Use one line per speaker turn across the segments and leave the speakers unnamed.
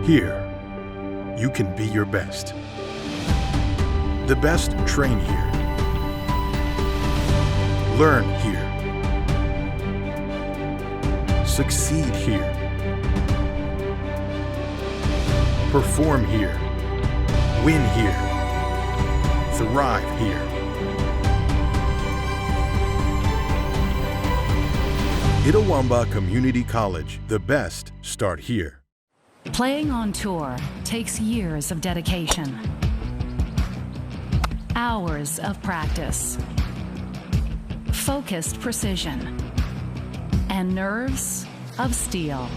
Here, you can be your best. The best train here. Learn here. Succeed here. Perform here. Win here. Thrive here. Itawamba Community College. The best start here.
Playing on tour takes years of dedication, hours of practice, focused precision, and nerves of steel.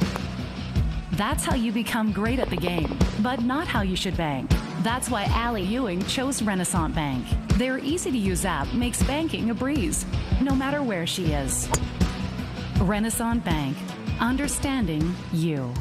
That's how you become great at the game, but not how you should bank. That's why Allie Ewing chose Renaissance Bank. Their easy-to-use app makes banking a breeze, no matter where she is. Renaissance Bank, understanding you.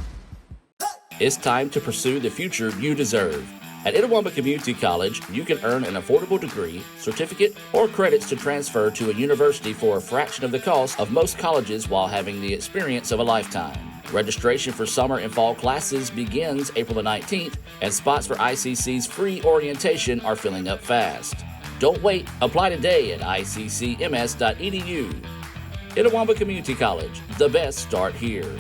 It's time to pursue the future you deserve. At Itawamba Community College, you can earn an affordable degree, certificate, or credits to transfer to a university for a fraction of the cost of most colleges while having the experience of a lifetime. Registration for summer and fall classes begins April the 19th, and spots for ICC's free orientation are filling up fast. Don't wait. Apply today at iccms.edu. Itawamba Community College, the best start here.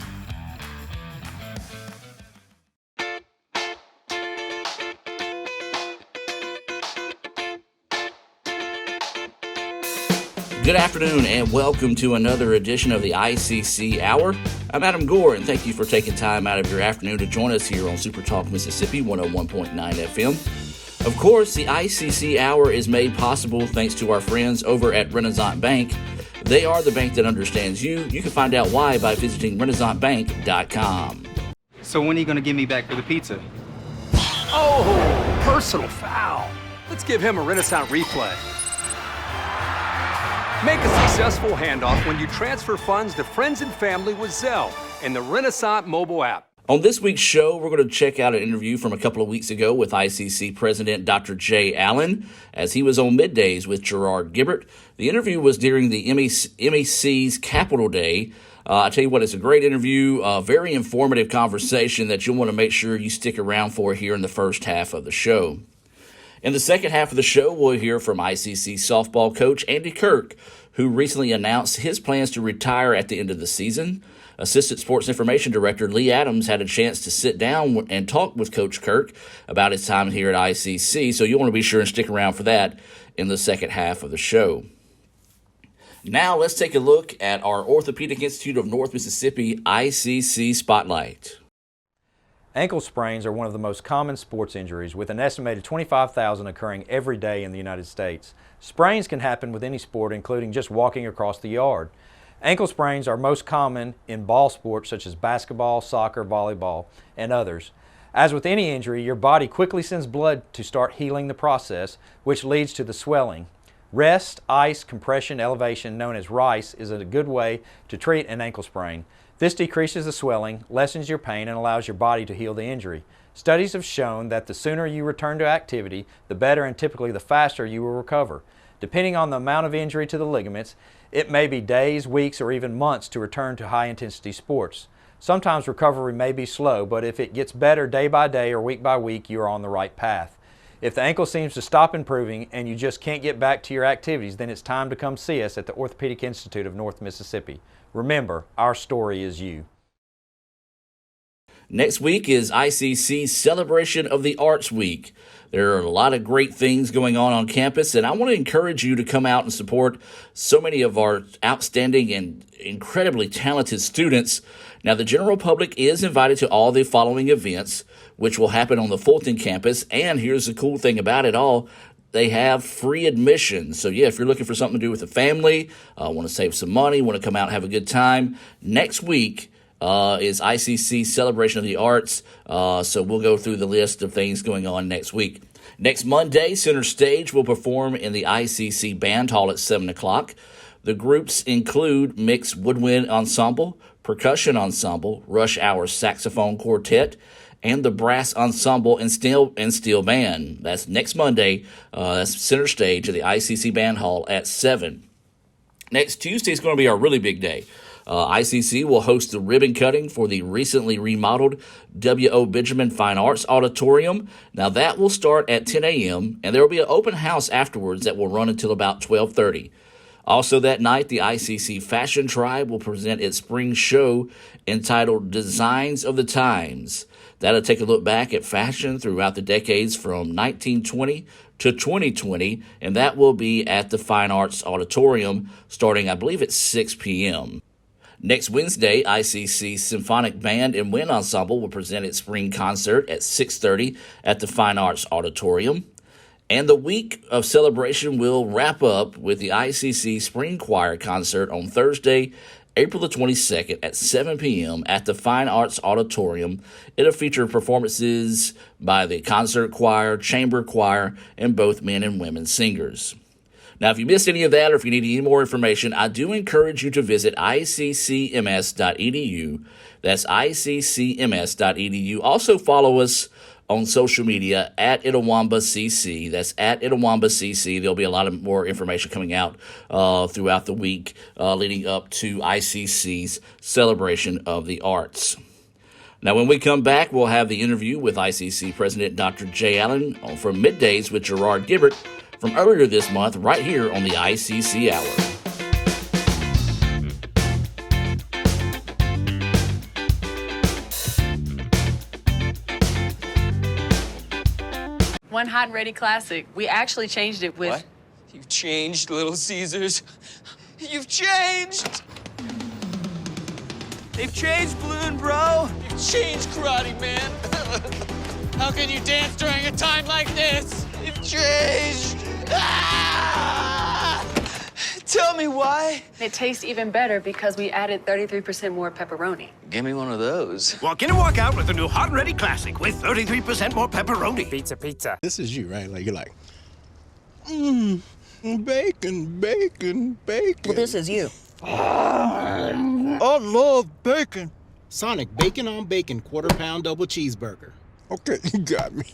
Good afternoon and welcome to another edition of the ICC Hour. I'm Adam Gore and thank you for taking time out of your afternoon to join us here on Super Talk Mississippi 101.9 FM. Of course, the ICC Hour is made possible thanks to our friends over at Renaissance Bank. They are the bank that understands you. You can find out why by visiting renaissancebank.com.
So when are you going to give me back for the pizza?
Oh, personal foul. Let's give him a Renaissance replay. Make a successful handoff when you transfer funds to friends and family with Zelle and the Renaissance mobile app.
On this week's show, we're going to check out an interview from a couple of weeks ago with ICC President Dr. Jay Allen, as he was on Middays with Gerard Gibbert. The interview was during the MEC's Capital Day. I tell you what, it's a great interview, a very informative conversation that you'll want to make sure you stick around for here in the first half of the show. In the second half of the show, we'll hear from ICC softball coach Andy Kirk, who recently announced his plans to retire at the end of the season. Assistant Sports Information Director Lee Adams had a chance to sit down and talk with Coach Kirk about his time here at ICC, so you'll want to be sure and stick around for that in the second half of the show. Now let's take a look at our Orthopedic Institute of North Mississippi ICC Spotlight.
Ankle sprains are one of the most common sports injuries, with an estimated 25,000 occurring every day in the United States. Sprains can happen with any sport, including just walking across the yard. Ankle sprains are most common in ball sports such as basketball, soccer, volleyball, and others. As with any injury, your body quickly sends blood to start healing the process, which leads to the swelling. Rest, ice, compression, elevation, known as RICE, is a good way to treat an ankle sprain. This decreases the swelling, lessens your pain, and allows your body to heal the injury. Studies have shown that the sooner you return to activity, the better and typically the faster you will recover. Depending on the amount of injury to the ligaments, it may be days, weeks, or even months to return to high-intensity sports. Sometimes recovery may be slow, but if it gets better day by day or week by week, you are on the right path. If the ankle seems to stop improving and you just can't get back to your activities, then it's time to come see us at the Orthopedic Institute of North Mississippi. Remember, our story is you.
Next week is ICC's Celebration of the Arts Week. There are a lot of great things going on campus, and I want to encourage you to come out and support so many of our outstanding and incredibly talented students. Now, the general public is invited to all the following events, which will happen on the Fulton campus, and here's the cool thing about it all. They have free admission. So, yeah, if you're looking for something to do with a family, want to save some money, want to come out and have a good time, next week is ICC Celebration of the Arts. So we'll go through the list of things going on next week. Next Monday, Center Stage will perform in the ICC Band Hall at 7 o'clock. The groups include Mixed Woodwind Ensemble, Percussion Ensemble, Rush Hour Saxophone Quartet, and the Brass Ensemble and Steel Band. That's next Monday. That's Center Stage at the ICC Band Hall at 7. Next Tuesday is going to be our really big day. ICC will host the ribbon cutting for the recently remodeled W.O. Benjamin Fine Arts Auditorium. Now that will start at 10 a.m. and there will be an open house afterwards that will run until about 12:30. Also that night, the ICC Fashion Tribe will present its spring show entitled Designs of the Times. That'll take a look back at fashion throughout the decades from 1920 to 2020, and that will be at the Fine Arts Auditorium starting, I believe, at 6 p.m. Next Wednesday, ICC Symphonic Band and Wind Ensemble will present its spring concert at 6:30 at the Fine Arts Auditorium. And the week of celebration will wrap up with the ICC Spring Choir Concert on Thursday, April the 22nd at 7 p.m. at the Fine Arts Auditorium. It'll feature performances by the concert choir, chamber choir, and both men and women singers. Now, if you missed any of that or if you need any more information, I do encourage you to visit iccms.edu. That's iccms.edu. Also follow us on social media at ItawambaCC. That's at ItawambaCC. There'll be a lot of more information coming out throughout the week leading up to ICC's celebration of the arts. Now, when we come back, we'll have the interview with ICC President Dr. Jay Allen from Middays with Gerard Gibbert from earlier this month right here on the ICC Hour.
One hot and ready classic. We actually changed it with...
What? You've changed, Little Caesars. You've changed! They've changed, Balloon Bro. You've changed, Karate Man. How can you dance during a time like this? You've changed. Ah! Tell me why.
It tastes even better because we added 33% more pepperoni.
Give me one of those.
Walk in and walk out with the new Hot and Ready Classic with 33% more pepperoni.
Pizza.
This is you, right? Like, you're like, bacon.
Well, this is you.
I love bacon. Sonic bacon on bacon, quarter-pound double cheeseburger. Okay, you got me.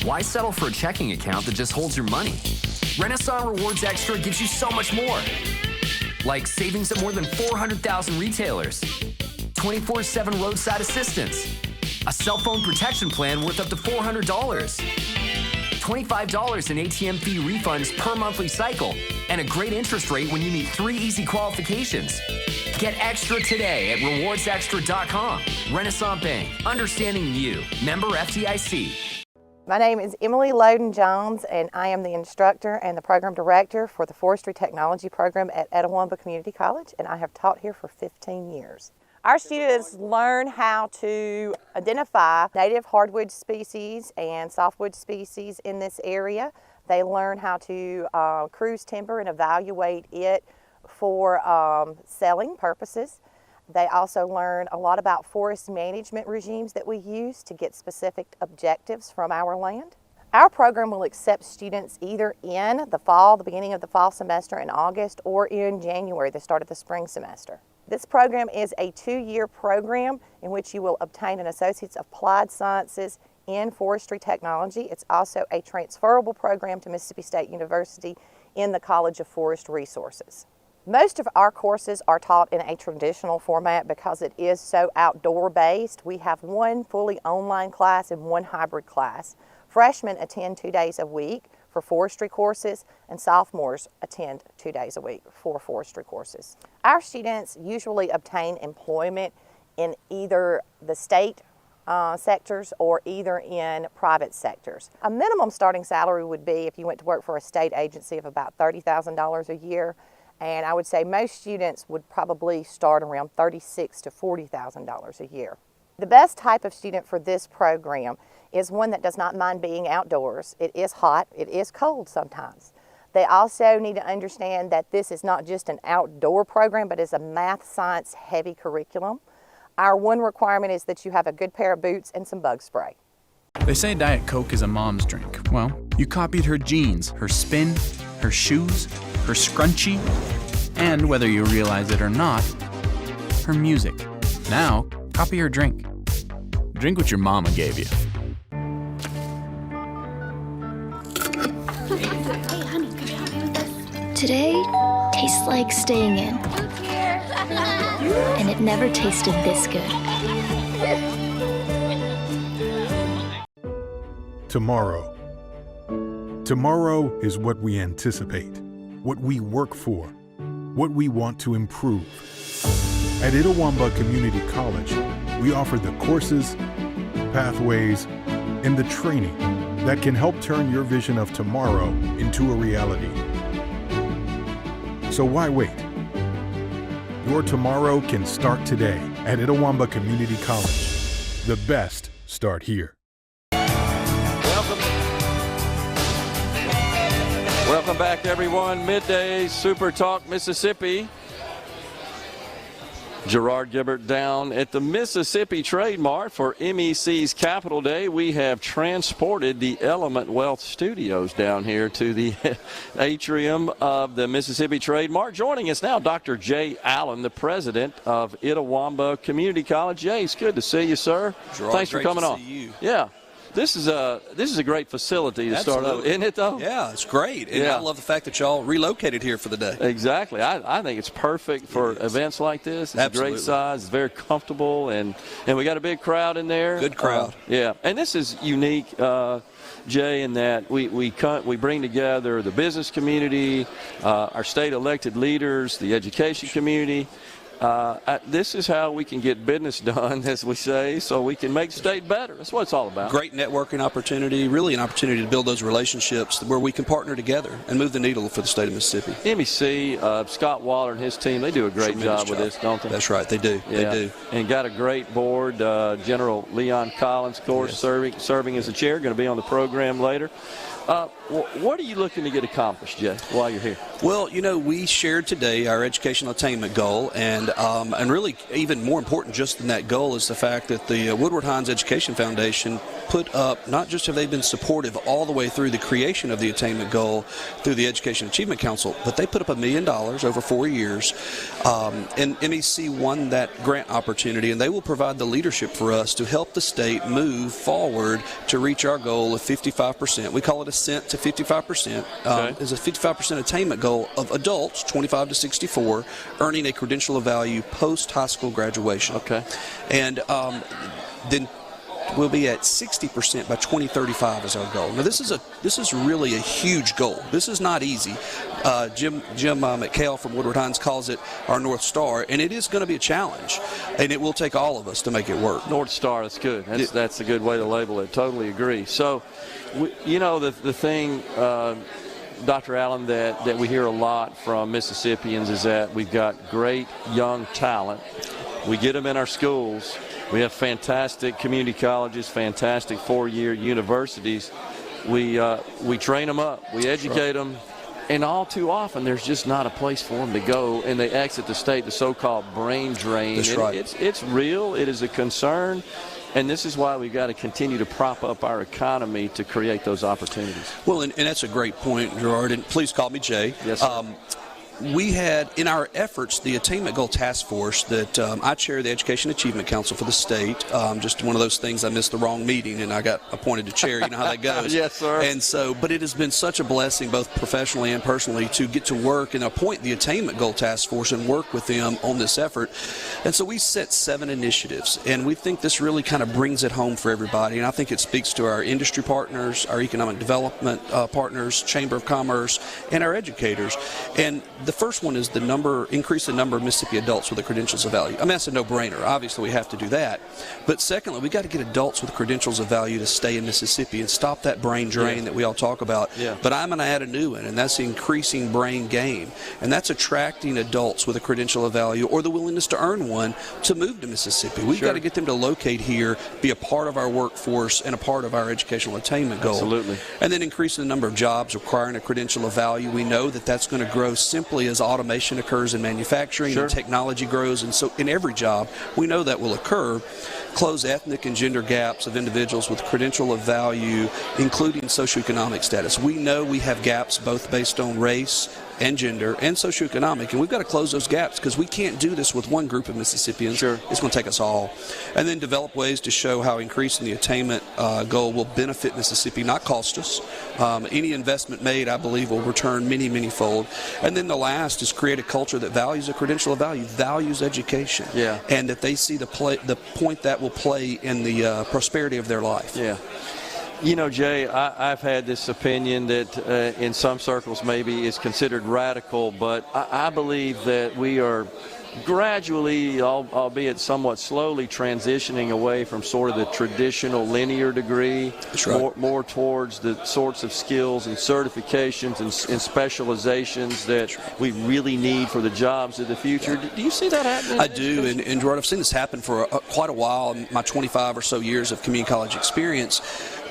Why settle for a checking account that just holds your money? Renaissance Rewards Extra gives you so much more. Like savings at more than 400,000 retailers, 24/7 roadside assistance, a cell phone protection plan worth up to $400, $25 in ATM fee refunds per monthly cycle, and a great interest rate when you meet 3 easy qualifications. Get extra today at rewardsextra.com. Renaissance Bank, understanding you. Member FDIC.
My name is Emily Loden-Jones, and I am the instructor and the program director for the Forestry Technology Program at Etowah Community College, and I have taught here for 15 years. Our students learn how to identify native hardwood species and softwood species in this area. They learn how to cruise timber and evaluate it for selling purposes. They also learn a lot about forest management regimes that we use to get specific objectives from our land. Our program will accept students either in the fall, the beginning of the fall semester in August, or in January, the start of the spring semester. This program is a 2-year program in which you will obtain an Associate's of Applied Sciences in Forestry Technology. It's also a transferable program to Mississippi State University in the College of Forest Resources. Most of our courses are taught in a traditional format because it is so outdoor based. We have 1 fully online class and 1 hybrid class. Freshmen attend 2 days a week for forestry courses, and sophomores attend 2 days a week for forestry courses. Our students usually obtain employment in either the state sectors or either in private sectors. A minimum starting salary would be, if you went to work for a state agency, of about $30,000 a year. And I would say most students would probably start around $36,000 to $40,000 a year. The best type of student for this program is one that does not mind being outdoors. It is hot, it is cold sometimes. They also need to understand that this is not just an outdoor program, but is a math, science heavy curriculum. Our one requirement is that you have a good pair of boots and some bug spray.
They say Diet Coke is a mom's drink. Well, you copied her jeans, her spin, her shoes, her scrunchie, and whether you realize it or not, her music. Now, copy her drink. Drink what your mama gave you.
Hey, honey, could you help me with this? Today tastes like staying in. And it never tasted this good.
Tomorrow. Tomorrow is what we anticipate, what we work for, what we want to improve. At Itawamba Community College, we offer the courses, pathways, and the training that can help turn your vision of tomorrow into a reality. So why wait? Your tomorrow can start today at Itawamba Community College. The best start here.
Welcome back, everyone. Midday Super Talk Mississippi. Gerard Gilbert down at the Mississippi Trade Mart for MEC's Capital Day. We have transported the Element Wealth Studios down here to the atrium of the Mississippi Trade Mart. Joining us now, Dr. Jay Allen, the president of Itawamba Community College. Jay, it's good to see you, sir.
Gerard,
thanks for coming on.
See you.
Yeah. This is a great facility to start up, isn't it, though?
Yeah, it's great. And I love the fact that y'all relocated here for the day.
Exactly. I think it's perfect for events like this. It's a great size. It's very comfortable, and we got a big crowd in there.
Good crowd.
Yeah, and this is unique, Jay, in that we bring together the business community, our state elected leaders, the education community. This is how we can get business done, as we say, so we can make the state better. That's what it's all about.
Great networking opportunity, really an opportunity to build those relationships where we can partner together and move the needle for the state of Mississippi.
MEC, Scott Waller and his team, they do a great job with this, don't they?
That's right, they do.
Yeah.
They do.
And got a great board. General Leon Collins, of course, serving as the chair, going to be on the program later. What are you looking to get accomplished, Jay, while you're here?
Well, we shared today our educational attainment goal, and really even more important just than that goal is the fact that the Woodward Hines Education Foundation put up, not just have they been supportive all the way through the creation of the attainment goal through the Education Achievement Council, but they put up $1 million over 4 years, and MEC won that grant opportunity, and they will provide the leadership for us to help the state move forward to reach our goal of 55%. We call it Ascent to 55%. Is a 55% attainment goal of adults 25 to 64 earning a credential of value post high school graduation.
Okay.
And then we'll be at 60% by 2035 is our goal. Now this is really a huge goal. This is not easy. Jim McHale from Woodward Hines calls it our North Star, and it is going to be a challenge, and it will take all of us to make it work.
North Star, that's good. That's a good way to label it. Totally agree. So, the thing, Dr. Allen, that we hear a lot from Mississippians is that we've got great young talent. We get them in our schools. We have fantastic community colleges, fantastic four-year universities. We train them up. We educate them. And all too often, there's just not a place for them to go, and they exit the state, the so-called brain drain.
That's right.
It's real. It is a concern. And this is why we've got to continue to prop up our economy to create those opportunities.
Well, and that's a great point, Gerard. And please call me Jay.
Yes, sir.
We had, in our efforts, the Attainment Goal Task Force that I chair the Education Achievement Council for the state. Just one of those things, I missed the wrong meeting and I got appointed to chair. You know how that goes.
Yes, sir.
And so, but it has been such a blessing, both professionally and personally, to get to work and appoint the Attainment Goal Task Force and work with them on this effort. And so we set 7 initiatives, and we think this really kind of brings it home for everybody. And I think it speaks to our industry partners, our economic development partners, Chamber of Commerce, and our educators. And the first one is increase the number of Mississippi adults with the credentials of value. I mean, that's a no-brainer. Obviously, we have to do that. But secondly, we got to get adults with credentials of value to stay in Mississippi and stop that brain drain that we all talk about.
Yeah.
But I'm going to add a new one, and that's increasing brain gain. And that's attracting adults with a credential of value or the willingness to earn one to move to Mississippi. We've got to get them to locate here, be a part of our workforce, and a part of our educational attainment goal.
Absolutely.
And then increasing the number of jobs requiring a credential of value. We know that that's going to grow simply as automation occurs in manufacturing and technology grows, and so in every job we know that will occur. Close ethnic and gender gaps of individuals with credential of value, including socioeconomic status. We know we have gaps both based on race and gender and socioeconomic, and we've got to close those gaps because we can't do this with one group of Mississippians.
Sure.
It's going to take us all. And then develop ways to show how increasing the attainment goal will benefit Mississippi, not cost us. Any investment made, I believe, will return many, many fold. And then the last is create a culture that values a credential of value, values education, and that they see the point that will play in the prosperity of their life.
Yeah. You know, Jay, I've had this opinion that in some circles maybe is considered radical, but I believe that we are gradually, albeit somewhat slowly, transitioning away from sort of the traditional linear degree.
That's right.
more towards the sorts of skills and certifications and specializations that we really need for the jobs of the future. Do you see that happening?
I do, and Gerard, I've seen this happen for quite a while. In my 25 or so years of community college experience,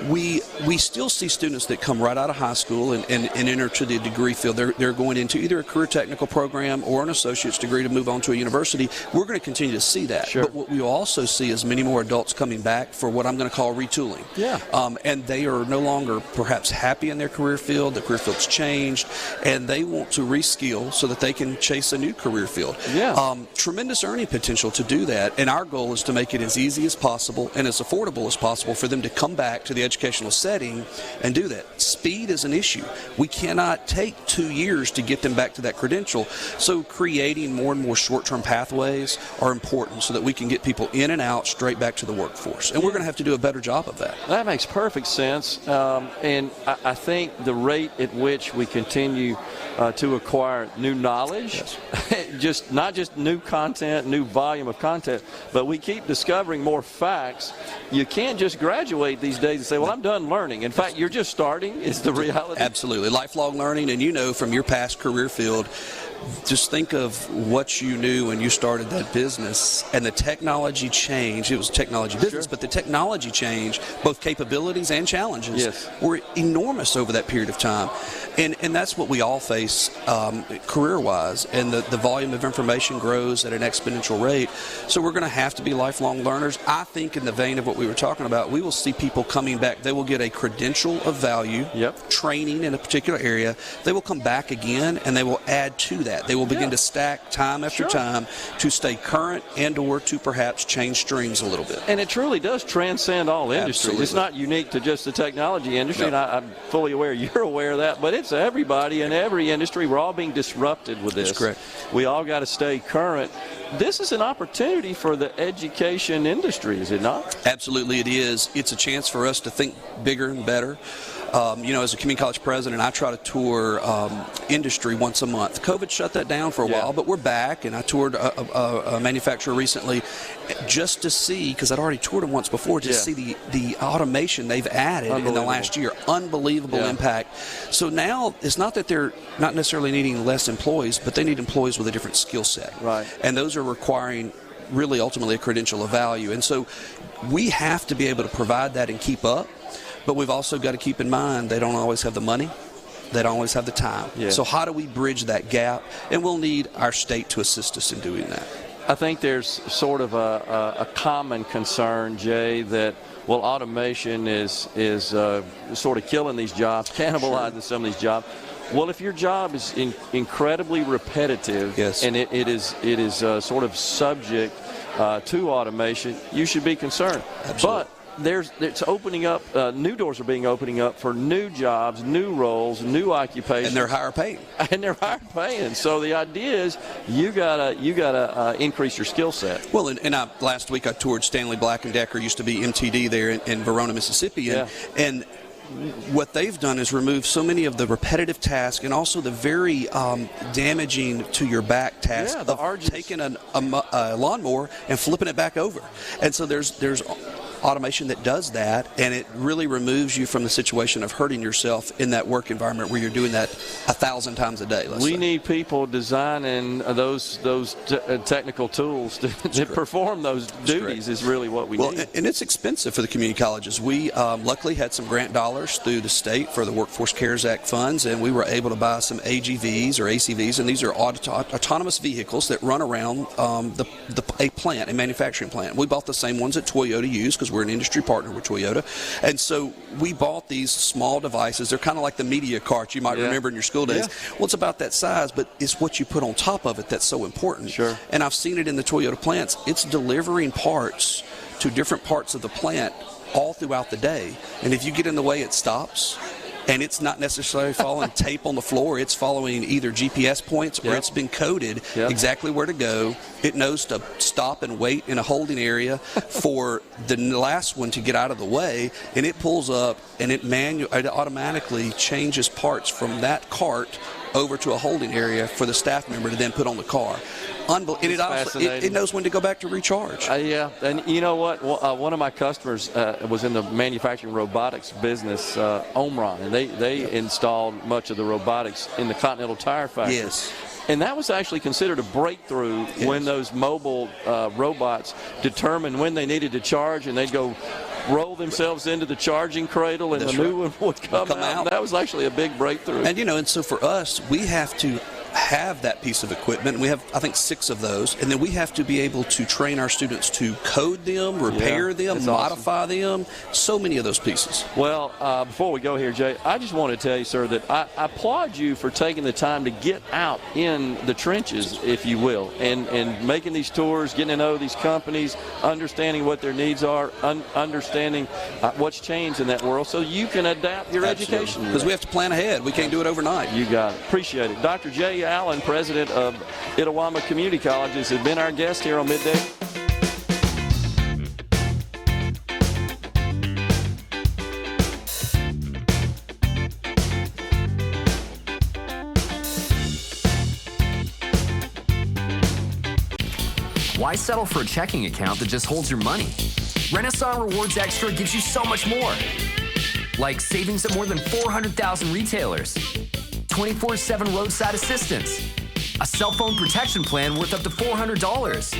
we still see students that come right out of high school and enter to the degree field. They're going into either a career technical program or an associate's degree to move on to a university. We're going to continue to see that.
Sure.
But what we also see is many more adults coming back for what I'm going to call retooling.
Yeah.
And they are no longer perhaps happy in their career field. The career field's changed, and they want to reskill so that they can chase a new career field.
Yeah.
Tremendous earning potential to do that, and our goal is to make it as easy as possible and as affordable as possible for them to come back to the educational setting and do that. Speed is an issue. We cannot take 2 years to get them back to that credential, so creating more and more short-term pathways are important so that we can get people in and out straight back to the workforce, and we're going to have to do a better job of that.
That makes perfect sense, and I think the rate at which we continue to acquire new knowledge, just not just new content, new volume of content, but we keep discovering more facts. You can't just graduate these days and say, well, I'm done learning. In fact, you're just starting, is the reality.
Absolutely. Lifelong learning, and you know from your past career field, just think of what you knew when you started that business and the technology change. It was a technology business, but the technology change, both capabilities and challenges, were enormous over that period of time. And that's what we all face career-wise, and the volume of information grows at an exponential rate. So we're going to have to be lifelong learners. I think in the vein of what we were talking about, we will see people coming back. They will get a credential of value, training in a particular area. They will come back again, and they will add to that. They will begin to stack time after time to stay current and or to perhaps change streams a little bit.
And it truly does transcend all industries.
Absolutely.
It's not unique to just the technology industry, and I'm fully aware you're aware of that, but it's everybody in every industry. We're all being disrupted with this.
That's correct.
We all got to stay current. This is an opportunity for the education industry, is it not?
Absolutely it is. It's a chance for us to think bigger and better. As a community college president, I try to tour industry once a month. COVID shut that down for a while, but we're back, and I toured a manufacturer recently just to see, because I'd already toured them once before, to see the automation they've added in the last year. Unbelievable impact. So now it's not that they're not necessarily needing less employees, but they need employees with a different skill set.
Right.
And those are requiring really ultimately a credential of value. And so we have to be able to provide that and keep up. But we've also got to keep in mind they don't always have the money. They don't always have the time.
Yeah.
So how do we bridge that gap? And we'll need our state to assist us in doing that.
I think there's sort of a common concern, Jay, that, well, automation is sort of killing these jobs, cannibalizing some of these jobs. Well, if your job is incredibly repetitive and it is sort of subject to automation, you should be concerned.
Absolutely.
But it's opening up, new doors are being opening up for new jobs, new roles, new occupations.
And they're higher paying.
And they're higher paying. So the idea is you gotta increase your skill set.
Well, last week I toured Stanley Black & Decker, used to be MTD there in Verona, Mississippi. And what they've done is remove so many of the repetitive tasks and also the very damaging to your back tasks of taking a lawnmower and flipping it back over. And so there's automation that does that, and it really removes you from the situation of hurting yourself in that work environment where you're doing that 1,000 times a day.
We need people designing those technical tools to perform those duties. Is really what we need.
And it's expensive for the community colleges. We luckily had some grant dollars through the state for the Workforce Cares Act funds, and we were able to buy some AGVs or ACVs, and these are autonomous vehicles that run around a manufacturing plant. We bought the same ones that Toyota used because because we're an industry partner with Toyota. And so we bought these small devices. They're kind of like the media carts you might remember in your school days.
Yeah.
Well, it's about that size, but it's what you put on top of it that's so important.
Sure.
And I've seen it in the Toyota plants. It's delivering parts to different parts of the plant all throughout the day. And if you get in the way, it stops. And it's not necessarily following tape on the floor. It's following either GPS points or it's been coded exactly where to go. It knows to stop and wait in a holding area for the last one to get out of the way. And it pulls up and it automatically changes parts from that cart over to a holding area for the staff member to then put on the car. And it knows when to go back to recharge.
Yeah, and you know what? One of my customers was in the manufacturing robotics business, Omron, and they installed much of the robotics in the Continental Tire factory.
Yes.
And that was actually considered a breakthrough when those mobile robots determined when they needed to charge, and they'd go roll themselves into the charging cradle, and the new one would come out. That was actually a big breakthrough.
And, and so for us, we have to have that piece of equipment. We have, I think, 6 of those. And then we have to be able to train our students to code them, repair them, modify them. So many of those pieces.
Well, before we go here, Jay, I just want to tell you, sir, that I applaud you for taking the time to get out in the trenches, if you will, and making these tours, getting to know these companies, understanding what their needs are, understanding what's changed in that world so you can adapt your education.
Because we have to plan ahead. We can't do it overnight.
You got it. Appreciate it. Dr. Jay Allen, president of Itawamba Community Colleges, has been our guest here on Midday.
Why settle for a checking account that just holds your money? Renaissance Rewards Extra gives you so much more. Like savings at more than 400,000 retailers, 24/7 roadside assistance, a cell phone protection plan worth up to $400,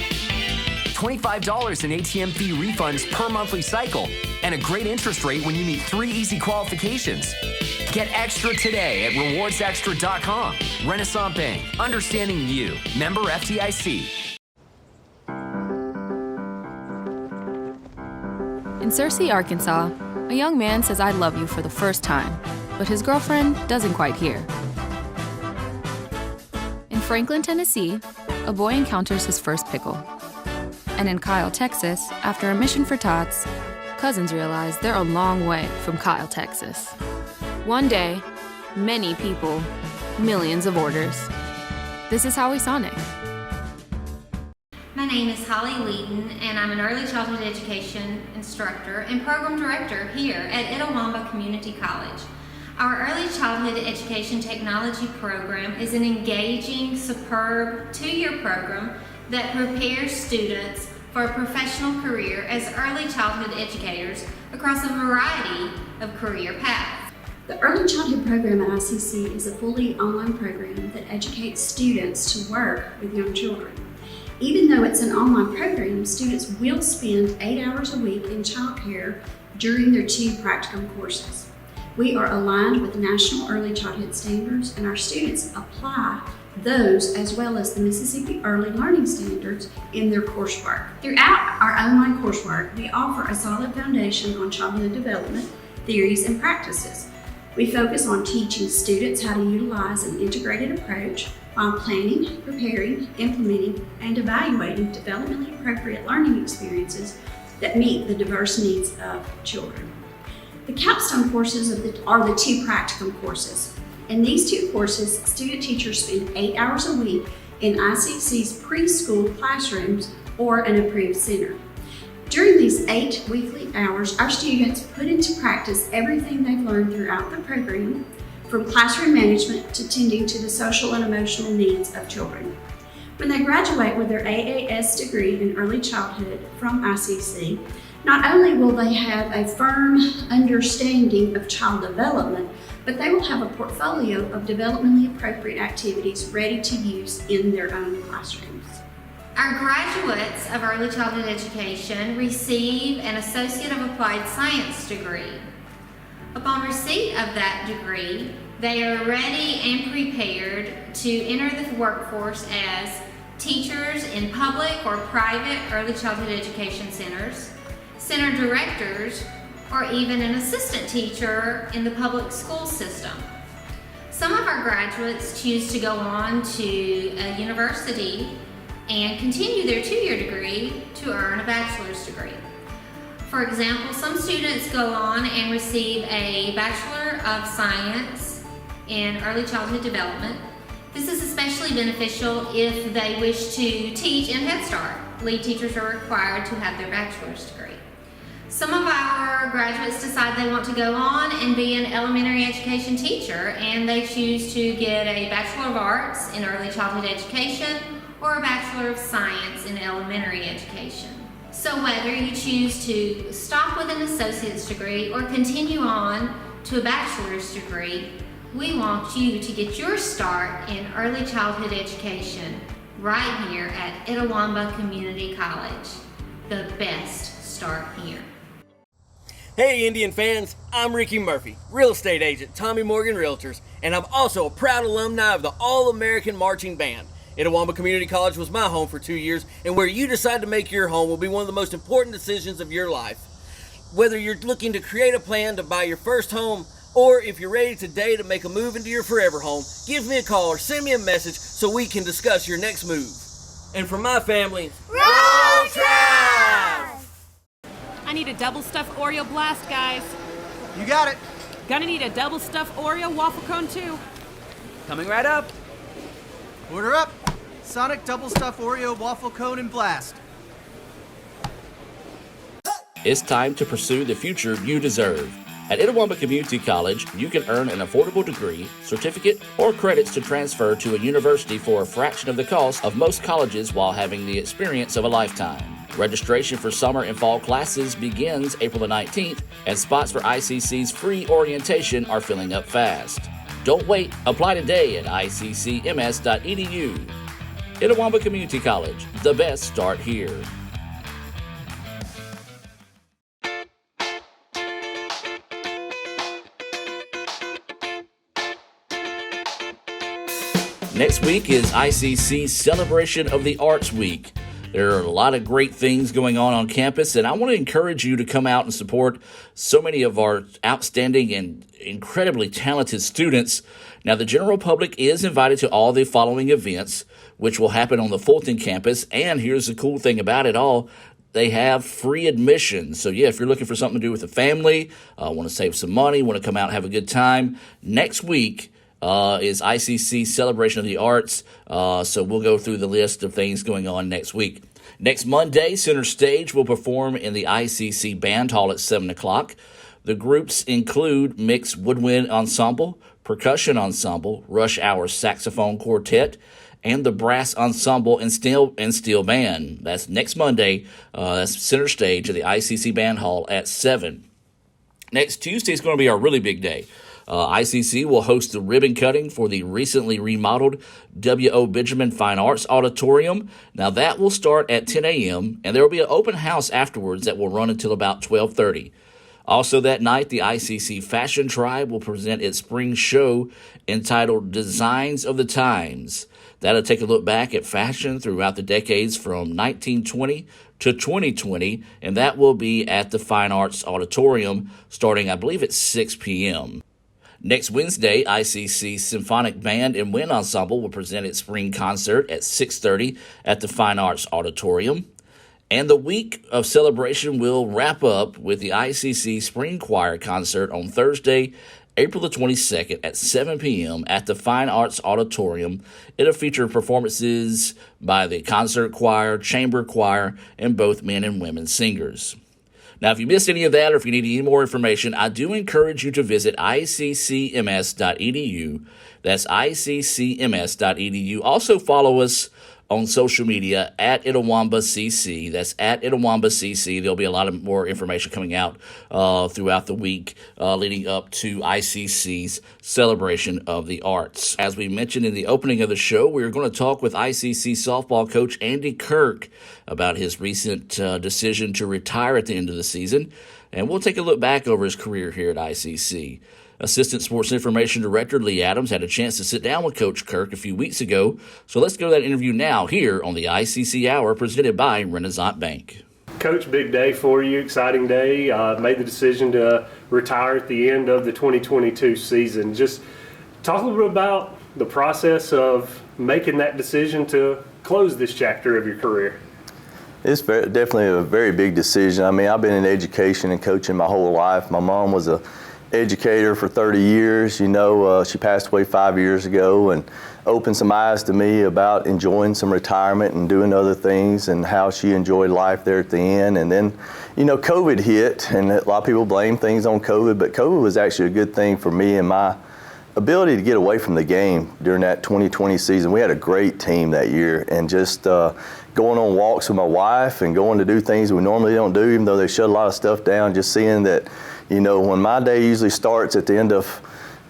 $25 in ATM fee refunds per monthly cycle, and a great interest rate when you meet 3 easy qualifications. Get extra today at rewardsextra.com. Renaissance Bank, understanding you. Member FDIC.
In Searcy, Arkansas, a young man says I love you for the first time, but his girlfriend doesn't quite hear. In Franklin, Tennessee, a boy encounters his first pickle. And in Kyle, Texas, after a mission for tots, cousins realize they're a long way from Kyle, Texas. One day, many people, millions of orders. This is Howie Sonic.
My name is Holly Leeton, and I'm an early childhood education instructor and program director here at Itawamba Community College. Our early childhood education technology program is an engaging, superb 2-year program that prepares students for a professional career as early childhood educators across a variety of career paths.
The Early Childhood Program at ICC is a fully online program that educates students to work with young children. Even though it's an online program, students will spend 8 hours a week in childcare during their 2 practicum courses. We are aligned with national early childhood standards, and our students apply those as well as the Mississippi Early Learning Standards in their coursework. Throughout our online coursework, we offer a solid foundation on childhood development, theories, and practices. We focus on teaching students how to utilize an integrated approach while planning, preparing, implementing, and evaluating developmentally appropriate learning experiences that meet the diverse needs of children. The capstone courses are the 2 practicum courses. In these 2 courses, student teachers spend 8 hours a week in ICC's preschool classrooms or an approved center. During these 8 weekly hours, our students put into practice everything they've learned throughout the program, from classroom management to tending to the social and emotional needs of children. When they graduate with their AAS degree in early childhood from ICC, not only will they have a firm understanding of child development, but they will have a portfolio of developmentally appropriate activities ready to use in their own classrooms.
Our graduates of early childhood education receive an Associate of Applied Science degree. Upon receipt of that degree, they are ready and prepared to enter the workforce as teachers in public or private early childhood education centers, center directors, or even an assistant teacher in the public school system. Some of our graduates choose to go on to a university and continue their 2-year degree to earn a bachelor's degree. For example, some students go on and receive a Bachelor of Science in Early Childhood Development. This is especially beneficial if they wish to teach in Head Start. Lead teachers are required to have their bachelor's degree. Some of our graduates decide they want to go on and be an elementary education teacher, and they choose to get a Bachelor of Arts in Early Childhood Education or a Bachelor of Science in Elementary Education. So whether you choose to stop with an associate's degree or continue on to a bachelor's degree, we want you to get your start in early childhood education right here at Itawamba Community College. The best start here.
Hey Indian fans, I'm Ricky Murphy, real estate agent, Tommy Morgan Realtors, and I'm also a proud alumni of the All-American Marching Band. Itawamba Community College was my home for 2 years, and where you decide to make your home will be one of the most important decisions of your life. Whether you're looking to create a plan to buy your first home, or if you're ready today to make a move into your forever home, give me a call or send me a message so we can discuss your next move. And for my family,
Roll Tide! I need a double stuffed Oreo blast, guys.
You got it.
Gonna need a double stuffed Oreo waffle cone too.
Coming right up. Order up. Sonic double stuffed Oreo waffle cone and blast.
It's time to pursue the future you deserve. At Itawamba Community College, you can earn an affordable degree, certificate, or credits to transfer to a university for a fraction of the cost of most colleges while having the experience of a lifetime. Registration for summer and fall classes begins April the 19th, and spots for ICC's free orientation are filling up fast. Don't wait. Apply today at iccms.edu. Itawamba Community College, the best start here. Next week is ICC's Celebration of the Arts Week. There are a lot of great things going on campus, and I want to encourage you to come out and support so many of our outstanding and incredibly talented students. Now, the general public is invited to all the following events, which will happen on the Fulton campus, and here's the cool thing about it all. They have free admission. So, yeah, if you're looking for something to do with the family, want to save some money, want to come out and have a good time, next week is ICC Celebration of the Arts, so we'll go through the list of things going on next week. Next Monday, Center Stage will perform in the ICC Band Hall at 7 o'clock. The groups include Mixed Woodwind Ensemble, Percussion Ensemble, Rush Hour Saxophone Quartet, and the Brass Ensemble and Steel Band. That's next Monday. That's Center Stage at the ICC Band Hall at 7. Next Tuesday is going to be our really big day. ICC will host the ribbon cutting for the recently remodeled W.O. Benjamin Fine Arts Auditorium. Now, that will start at 10 a.m., and there will be an open house afterwards that will run until about 12:30. Also that night, the ICC Fashion Tribe will present its spring show entitled Designs of the Times. That'll take a look back at fashion throughout the decades from 1920 to 2020, and that will be at the Fine Arts Auditorium starting, I believe, at 6 p.m. Next Wednesday, ICC Symphonic Band and Wind Ensemble will present its spring concert at 6:30 at the Fine Arts Auditorium. And the week of celebration will wrap up with the ICC Spring Choir Concert on Thursday, April the 22nd at 7 p.m. at the Fine Arts Auditorium. It'll feature performances by the concert choir, chamber choir, and both men and women singers. Now, if you missed any of that or if you need any more information, I do encourage you to visit iccms.edu. That's iccms.edu. Also follow us on social media at Itawamba CC. That's at Itawamba CC. There'll be a lot of more information coming out throughout the week leading up to ICC's Celebration of the Arts. As we mentioned in the opening of the show, we're going to talk with ICC softball coach Andy Kirk about his recent decision to retire at the end of the season, and we'll take a look back over his career here at ICC. Assistant Sports Information Director Lee Adams had a chance to sit down with Coach Kirk a few weeks ago, so let's go to that interview now here on the ICC Hour presented by Renaissance Bank.
Coach, big day for you, exciting day. Made the decision to retire at the end of the 2022 season. Just talk a little bit about the process of making that decision to close this chapter of your career.
It's definitely a very big decision. I mean, I've been in education and coaching my whole life. My mom was a educator for 30 years. You know, she passed away 5 years ago and opened some eyes to me about enjoying some retirement and doing other things and how she enjoyed life there at the end. And then, you know, COVID hit, and a lot of people blame things on COVID, but COVID was actually a good thing for me and my ability to get away from the game during that 2020 season. We had a great team that year, and just going on walks with my wife and going to do things we normally don't do, even though they shut a lot of stuff down, just seeing that, you know, when my day usually starts at the end of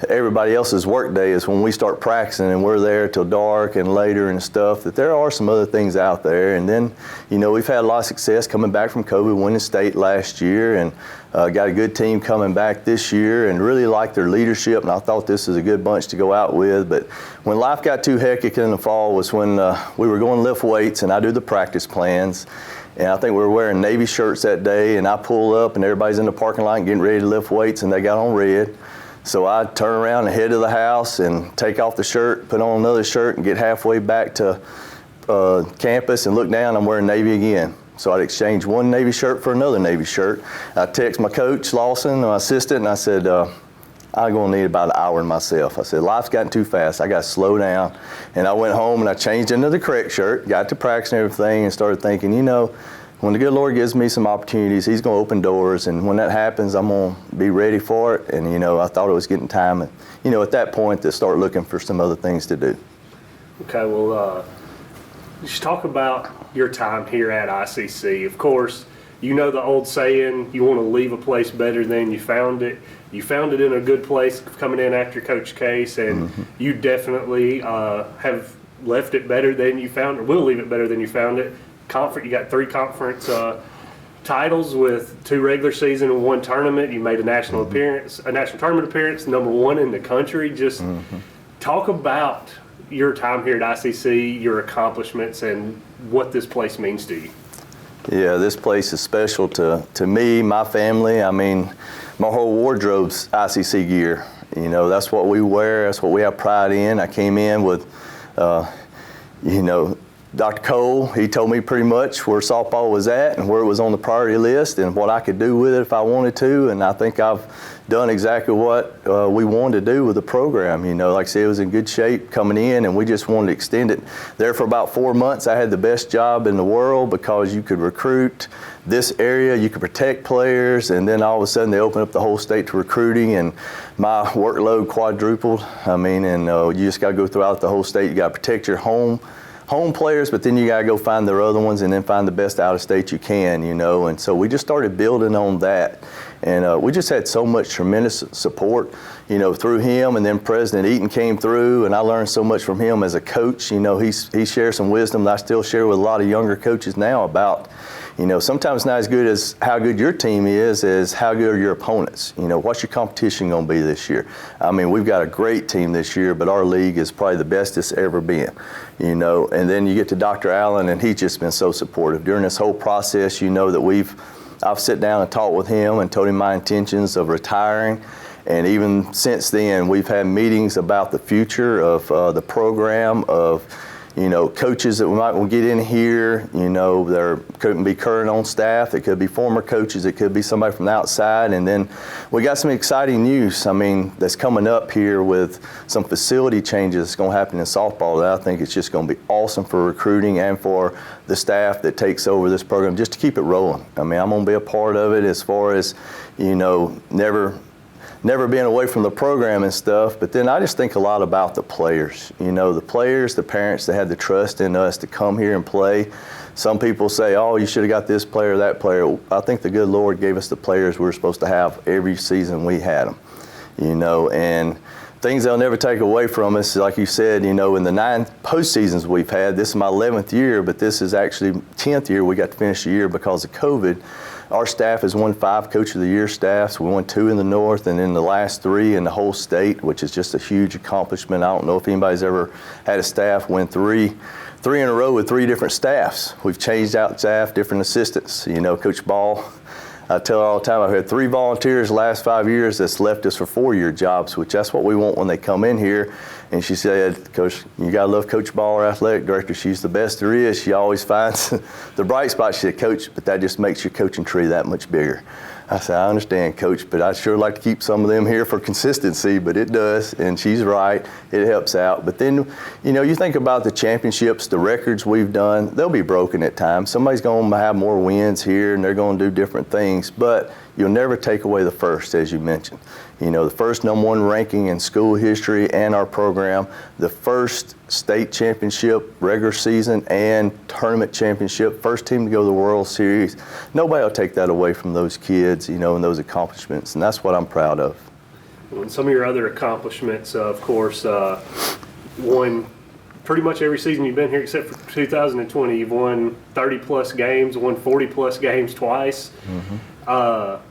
everybody else's work day is when we start practicing, and we're there till dark and later and stuff, that there are some other things out there. And then, you know, we've had a lot of success coming back from COVID, winning state last year, and got a good team coming back this year, and really like their leadership, and I thought this was a good bunch to go out with. But when life got too hectic in the fall was when we were going to lift weights, and I do the practice plans. And I think we were wearing Navy shirts that day, and I pull up and everybody's in the parking lot getting ready to lift weights, and they got on red. So I'd turn around and head to the house and take off the shirt, put on another shirt, and get halfway back to campus and look down, I'm wearing Navy again. So I'd exchange one Navy shirt for another Navy shirt. I text my coach, Lawson, my assistant, and I said, I'm going to need about an hour myself. I said, life's gotten too fast. I got to slow down. And I went home and I changed into the correct shirt, got to practice and everything, and started thinking, you know, when the good Lord gives me some opportunities, He's going to open doors, and when that happens, I'm going to be ready for it. And, you know, I thought it was getting time, and, you know, at that point, to start looking for some other things to do.
Okay, well, just talk about your time here at ICC. Of course, you know the old saying, you want to leave a place better than you found it. You found it in a good place coming in after Coach Case, and you definitely have left it better than you found it, will leave it better than you found it. You got 3 conference titles with 2 regular season and 1 tournament. You made a national appearance, a national tournament appearance, #1 in the country. Just talk about your time here at ICC, your accomplishments, and what this place means to you.
Yeah, this place is special to me, my family. I mean, my whole wardrobe's ICC gear. You know, that's what we wear. That's what we have pride in. I came in with, you know, Dr. Cole, he told me pretty much where softball was at and where it was on the priority list and what I could do with it if I wanted to. And I think I've done exactly what we wanted to do with the program. You know, like I said, it was in good shape coming in, and we just wanted to extend it. There for about 4 months, I had the best job in the world because you could recruit this area, you could protect players, and then all of a sudden they opened up the whole state to recruiting, and my workload quadrupled. I mean, and you just got to go throughout the whole state. You got to protect your home players, but then you got to go find their other ones and then find the best out of state you can, you know. And so we just started building on that. And we just had so much tremendous support, you know, through him. And then President Eaton came through, and I learned so much from him as a coach. You know, he shared some wisdom that I still share with a lot of younger coaches now about, you know, sometimes not as good as how good your team is as how good are your opponents. You know, what's your competition going to be this year? I mean, we've got a great team this year, but our league is probably the best it's ever been, you know. And then you get to Dr. Allen, and he's just been so supportive. During this whole process, you know that I've sat down and talked with him and told him my intentions of retiring. And even since then, we've had meetings about the future of the program, of, you know, coaches that we might want to get in here. You know, there couldn't be current on staff. It could be former coaches. It could be somebody from the outside. And then we got some exciting news, I mean, that's coming up here with some facility changes that's going to happen in softball that I think it's just going to be awesome for recruiting and for the staff that takes over this program just to keep it rolling. I mean, I'm going to be a part of it as far as, you know, never being away from the program and stuff, but then I just think a lot about the players. You know, the players, the parents that had the trust in us to come here and play. Some people say, oh, you should have got this player or that player. I think the good Lord gave us the players we were supposed to have every season we had them. You know, and things they'll never take away from us, like you said, you know, in the 9 postseasons we've had, this is my 11th year, but this is actually 10th year we got to finish the year because of COVID. Our staff has won 5 Coach of the Year staffs. We won 2 in the North, and then the last 3 in the whole state, which is just a huge accomplishment. I don't know if anybody's ever had a staff win 3 in a row with 3 different staffs. We've changed out staff, different assistants. You know, Coach Ball, I tell her all the time, I've had 3 volunteers the last 5 years that's left us for 4-year jobs, which that's what we want when they come in here. And she said, Coach, you got to love Coach Ball, our athletic director. She's the best there is. She always finds the bright spots. She said, Coach, but that just makes your coaching tree that much bigger. I said, I understand, Coach, but I'd sure like to keep some of them here for consistency, but it does, and she's right. It helps out. But then, you know, you think about the championships, the records we've done, they'll be broken at times. Somebody's going to have more wins here, and they're going to do different things, but you'll never take away the first, as you mentioned. You know, the first #1 ranking in school history and our program, the first state championship, regular season, and tournament championship, first team to go to the World Series. Nobody will take that away from those kids, you know, and those accomplishments, and that's what I'm proud of.
And some of your other accomplishments, of course, won pretty much every season you've been here except for 2020. You've won 30-plus games, won 40-plus games twice. Mm-hmm.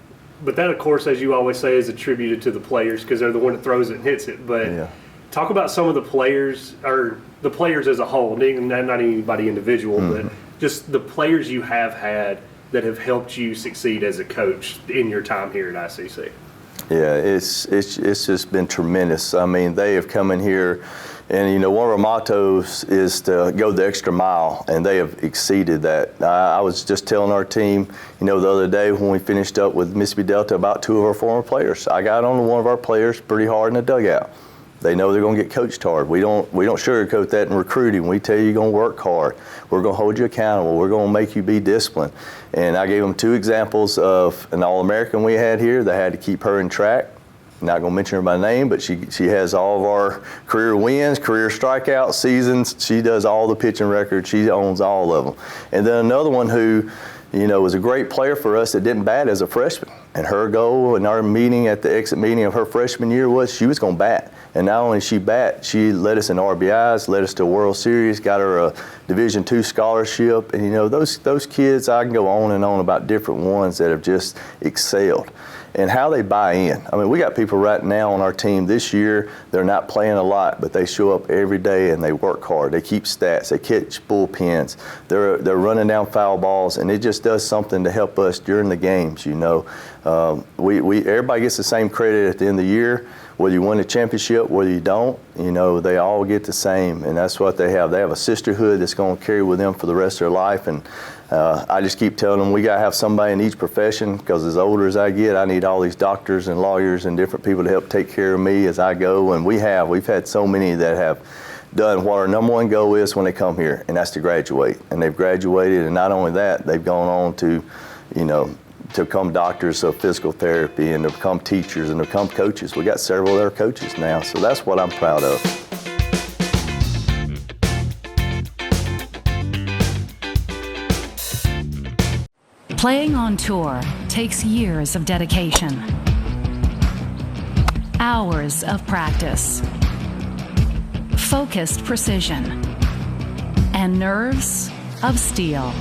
But that, of course, as you always say, is attributed to the players because they're the one that throws it and hits it. But yeah. Talk about some of the players, or the players as a whole, not anybody individual, mm-hmm. but just the players you have had that have helped you succeed as a coach in your time here at ICC.
Yeah, it's just been tremendous. I mean, they have come in here, and you know, one of our mottos is to go the extra mile, and they have exceeded that. I was just telling our team, you know, the other day when we finished up with Mississippi Delta about 2 of our former players. I got on one of our players pretty hard in the dugout. They know they're going to get coached hard. We don't sugarcoat that in recruiting. We tell you you're going to work hard. We're going to hold you accountable. We're going to make you be disciplined. And I gave them 2 examples of an All-American we had here. They had to keep her in track. I'm not going to mention her by name, but she has all of our career wins, career strikeout seasons. She does all the pitching records. She owns all of them. And then another one who, you know, was a great player for us that didn't bat as a freshman. And her goal in our meeting at the exit meeting of her freshman year was she was going to bat. And not only she bat, she led us in RBIs, led us to a World Series, got her a Division II scholarship. And, you know, those kids, I can go on and on about different ones that have just excelled. And how they buy in. I mean, we got people right now on our team this year, they're not playing a lot, but they show up every day and they work hard. They keep stats, they catch bullpens, they're running down foul balls, and it just does something to help us during the games, you know. Everybody gets the same credit at the end of the year. Whether you win a championship, whether you don't, you know, they all get the same, and that's what they have. They have a sisterhood that's going to carry with them for the rest of their life, and I just keep telling them we got to have somebody in each profession, because as older as I get, I need all these doctors and lawyers and different people to help take care of me as I go, and we've had so many that have done what our #1 goal is when they come here, and that's to graduate. And they've graduated, and not only that, they've gone on to, you know, to become doctors of physical therapy and to become teachers and to become coaches. We got several of their coaches now, so that's what I'm proud of.
Playing on tour takes years of dedication, hours of practice, focused precision, and nerves of steel.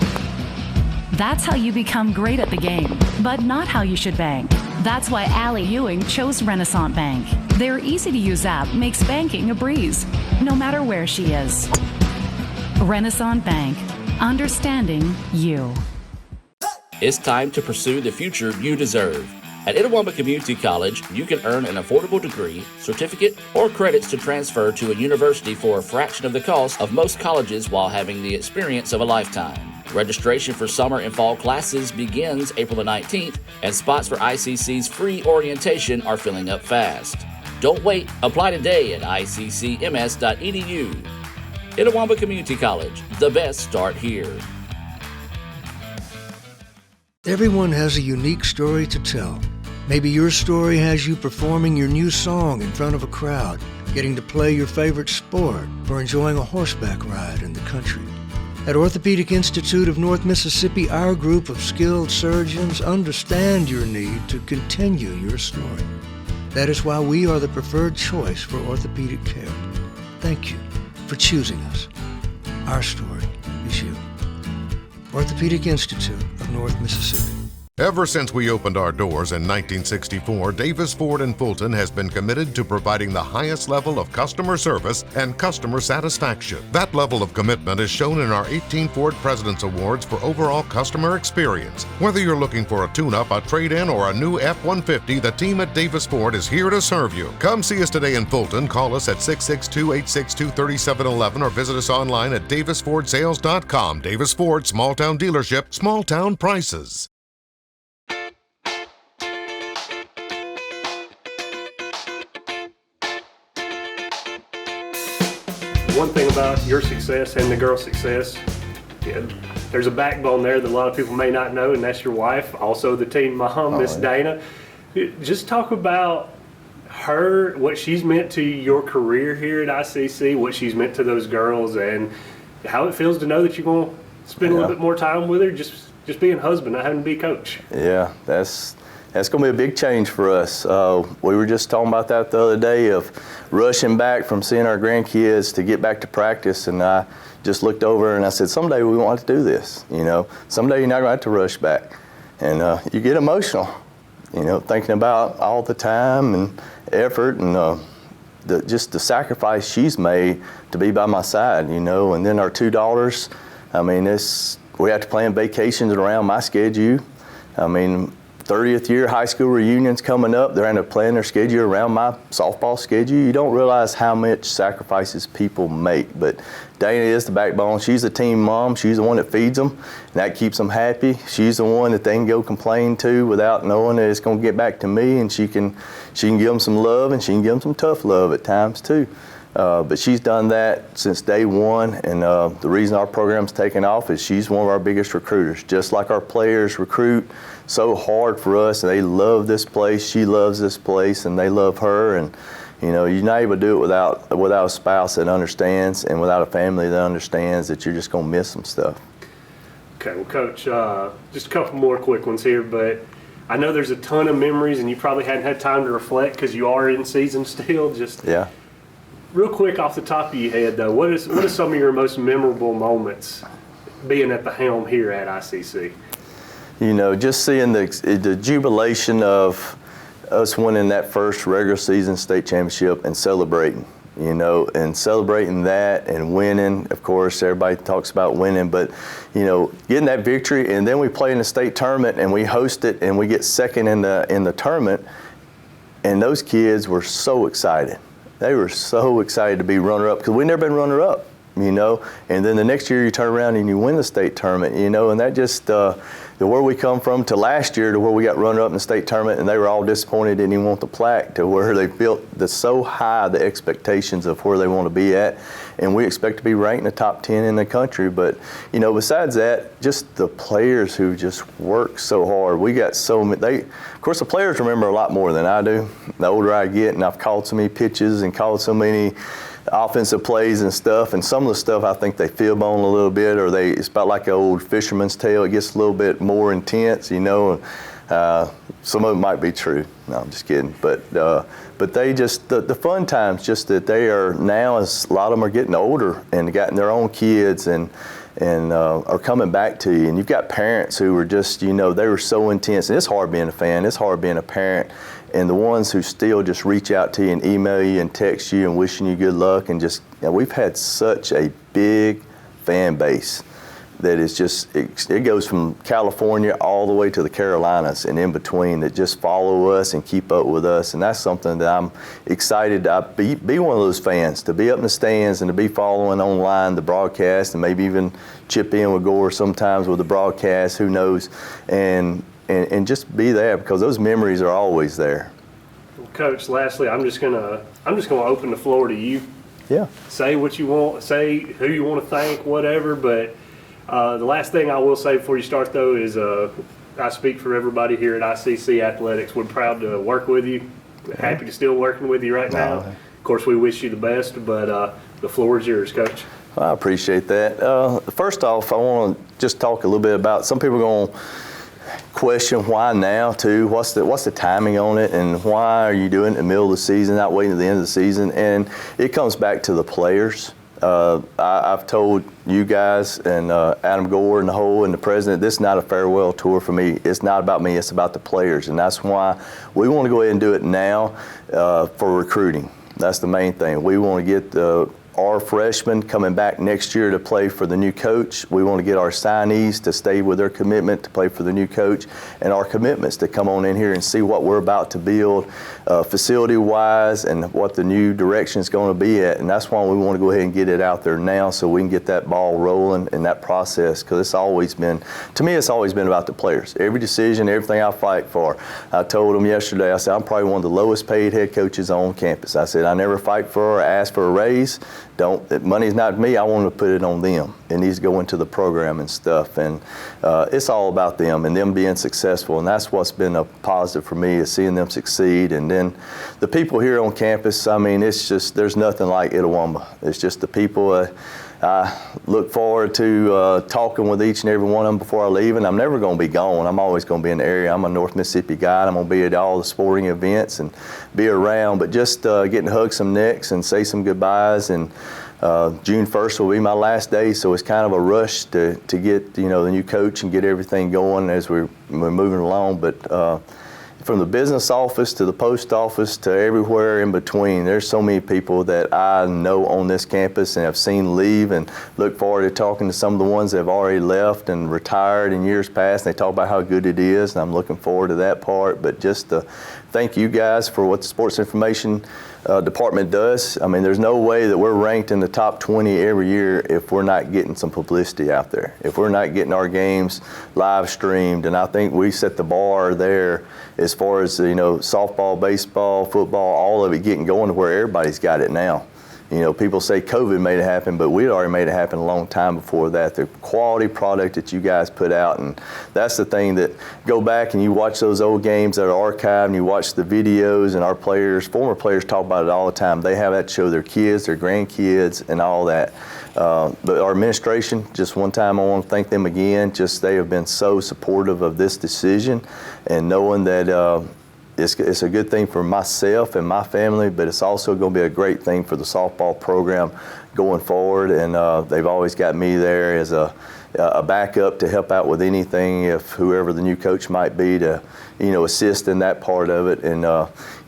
That's how you become great at the game, but not how you should bank. That's why Allie Ewing chose Renaissance Bank. Their easy-to-use app makes banking a breeze, no matter where she is. Renaissance Bank, understanding you.
It's time to pursue the future you deserve. At Itawamba Community College, you can earn an affordable degree, certificate, or credits to transfer to a university for a fraction of the cost of most colleges while having the experience of a lifetime. Registration for summer and fall classes begins April the 19th, and spots for ICC's free orientation are filling up fast. Don't wait. Apply today at iccms.edu. Itawamba Community College, the best start here.
Everyone has a unique story to tell. Maybe your story has you performing your new song in front of a crowd, getting to play your favorite sport, or enjoying a horseback ride in the country. At Orthopedic Institute of North Mississippi, our group of skilled surgeons understand your need to continue your story. That is why we are the preferred choice for orthopedic care. Thank you for choosing us. Our story is you. Orthopedic Institute of North Mississippi.
Ever since we opened our doors in 1964, Davis Ford in Fulton has been committed to providing the highest level of customer service and customer satisfaction. That level of commitment is shown in our 18 Ford President's Awards for overall customer experience. Whether you're looking for a tune-up, a trade-in, or a new F-150, the team at Davis Ford is here to serve you. Come see us today in Fulton. Call us at 662-862-3711 or visit us online at davisfordsales.com. Davis Ford, small town dealership, small town prices.
One thing about your success and the girls' success, there's a backbone there that a lot of people may not know, and that's your wife, also the team mom, Miss Dana. Just talk about her, what she's meant to your career here at ICC, what she's meant to those girls, and how it feels to know that you're going to spend a little bit more time with her, just being husband, not having to be coach.
Yeah, that's going to be a big change for us. We were just talking about that the other day of rushing back from seeing our grandkids to get back to practice, and I just looked over and I said, someday we want to do this, Someday you're not going to have to rush back. And you get emotional, thinking about all the time and effort and just the sacrifice she's made to be by my side, and then our two daughters, we have to plan vacations around my schedule. 30th year high school reunions coming up. They're going to plan their schedule around my softball schedule. You don't realize how much sacrifices people make, but Dana is the backbone. She's the team mom. She's the one that feeds them, and that keeps them happy. She's the one that they can go complain to without knowing that it's going to get back to me, and she can give them some love, and she can give them some tough love at times too. But she's done that since day one, and the reason our program's taken off is she's one of our biggest recruiters. Just like our players recruit so hard for us, and they love this place, she loves this place, and they love her, and you're not able to do it without a spouse that understands and without a family that understands that you're just going to miss some stuff.
Okay, well, Coach, just a couple more quick ones here, but I know there's a ton of memories, and you probably hadn't had time to reflect because you are in season still.
Yeah.
Real quick off the top of your head, though, what is some of your most memorable moments being at the helm here at ICC?
Just seeing the jubilation of us winning that first regular season state championship and celebrating, and celebrating that and winning. Of course, everybody talks about winning, but, getting that victory, and then we play in the state tournament and we host it and we get second in the tournament, and those kids were so excited. They were so excited to be runner-up because we've never been runner-up, and then the next year you turn around and you win the state tournament, and that just where we come from to last year to where we got runner-up in the state tournament and they were all disappointed, didn't even want the plaque, to where they built so high the expectations of where they want to be at, and we expect to be ranked in the top 10 in the country. But besides that, just the players who just work so hard. We got so many. Of course, the players remember a lot more than I do. The older I get, and I've called so many pitches and called so many offensive plays and stuff, and some of the stuff I think they fib on a little bit, or it's about like an old fisherman's tale. It gets a little bit more intense, and some of it might be true. No, I'm just kidding. But they just, the fun times, just that they are now, as a lot of them are getting older and gotten their own kids and are coming back to you. And you've got parents who are just, they were so intense. And it's hard being a fan. It's hard being a parent. And the ones who still just reach out to you and email you and text you and wishing you good luck, and just, we've had such a big fan base that is just, it goes from California all the way to the Carolinas and in between, that just follow us and keep up with us. And that's something that I'm excited to be one of those fans, to be up in the stands and to be following online the broadcast, and maybe even chip in with Gore sometimes with the broadcast, who knows, and just be there, because those memories are always there.
Coach, lastly, I'm just gonna open the floor to you.
Yeah.
Say what you want, say who you want to thank, whatever, but the last thing I will say before you start, though, is I speak for everybody here at ICC Athletics. We're proud to work with you. Happy to still working with you right now. Of course, we wish you the best, but the floor is yours, Coach.
I appreciate that. First off, I want to just talk a little bit about, some people are going to question why now too. What's the timing on it, and why are you doing it in the middle of the season, not waiting to the end of the season? And it comes back to the players. I've told you guys and Adam Gore and the whole and the president, this is not a farewell tour for me. It's not about me, it's about the players. And that's why we want to go ahead and do it now for recruiting. That's the main thing. We want to get our freshmen coming back next year to play for the new coach. We want to get our signees to stay with their commitment to play for the new coach, and our commitments to come on in here and see what we're about to build facility-wise and what the new direction is going to be at. And that's why we want to go ahead and get it out there now so we can get that ball rolling in that process, because it's always been, to me, it's always been about the players. Every decision, everything I fight for. I told them yesterday, I said, I'm probably one of the lowest paid head coaches on campus. I said, I never fight for or ask for a raise. Money's not me, I want to put it on them. It needs to go into the program and stuff. And it's all about them and them being successful. And that's what's been a positive for me, is seeing them succeed. And then the people here on campus, I mean, it's just, there's nothing like Itawamba. It's just the people. I look forward to talking with each and every one of them before I leave, and I'm never going to be gone. I'm always going to be in the area. I'm a North Mississippi guy. I'm going to be at all the sporting events and be around, but just getting to hug some necks and say some goodbyes. And June 1st will be my last day, so it's kind of a rush to get, you know, the new coach and get everything going as we're moving along. But from the business office to the post office to everywhere in between, there's so many people that I know on this campus and have seen leave, and look forward to talking to some of the ones that have already left and retired in years past. And they talk about how good it is, and I'm looking forward to that part. But just to thank you guys for what the Sports Information Department does. I mean, there's no way that we're ranked in the top 20 every year if we're not getting some publicity out there, if we're not getting our games live streamed. And I think we set the bar there as far as, you know, softball, baseball, football, all of it getting going to where everybody's got it now. You know, people say COVID made it happen, but we'd already made it happen a long time before that. The quality product that you guys put out, and that's the thing that go back and you watch those old games that are archived and you watch the videos, and our players, former players talk about it all the time. They have that to show their kids, their grandkids, and all that. But our administration, just one time I want to thank them again. Just they have been so supportive of this decision, and knowing that it's a good thing for myself and my family, but it's also going to be a great thing for the softball program going forward. And they've always got me there as a backup to help out with anything, if whoever the new coach might be, to, you know, assist in that part of it. And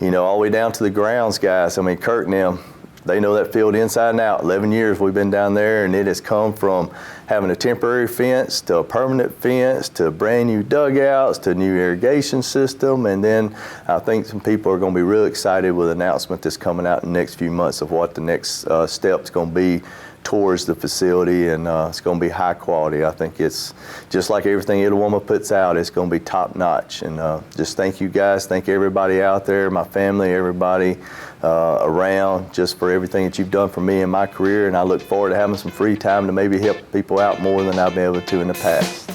you know, all the way down to the grounds guys. I mean, Kirk and them, they know that field inside and out. 11 years we've been down there, and it has come from having a temporary fence to a permanent fence to brand new dugouts to new irrigation system. And then I think some people are going to be real excited with the announcement that's coming out in the next few months of what the next step's going to be towards the facility, and it's going to be high quality. I think it's just like everything Itawamba puts out, it's going to be top notch. And just thank you guys, thank everybody out there, my family, everybody around, just for everything that you've done for me in my career. And I look forward to having some free time to maybe help people out more than I've been able to in the past.